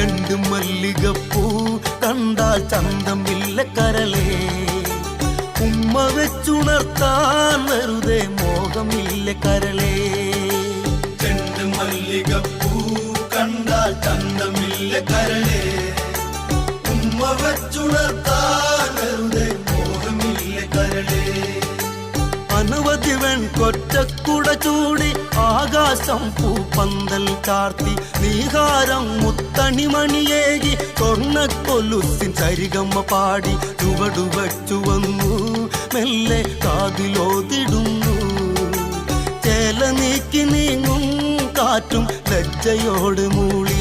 ചെണ്ടുമല്ലികപ്പൂ കണ്ടാൽ ചന്തമില്ല കരളേ, ഉമ്മ വെച്ചുണർത്താൻ വെറുതെ മോഹമില്ല കരളേ. ചെണ്ടുമല്ലികപ്പൂ കണ്ടാൽ ചന്തമില്ല കരളേ, ഉമ്മ വെച്ചുണർത്താൻ വെറുതെ മോഹമില്ല കരളേ. അനവധി വെൺകൊറ്റക്കുട ചൂടി ആകാശം പൂപ്പന്തൽ ചാർത്തി നീഹാരം മുത്തണിമണിയേകി സ്വർണ്ണക്കൊലുസിൻ സരിഗമ്മ പാടി ചുവടുവച്ചു വന്നു മെല്ലെ കാതിലോതിടുന്നു. ചേല നീക്കി നീങ്ങും കാറ്റും ലജ്ജയോട് മൂളി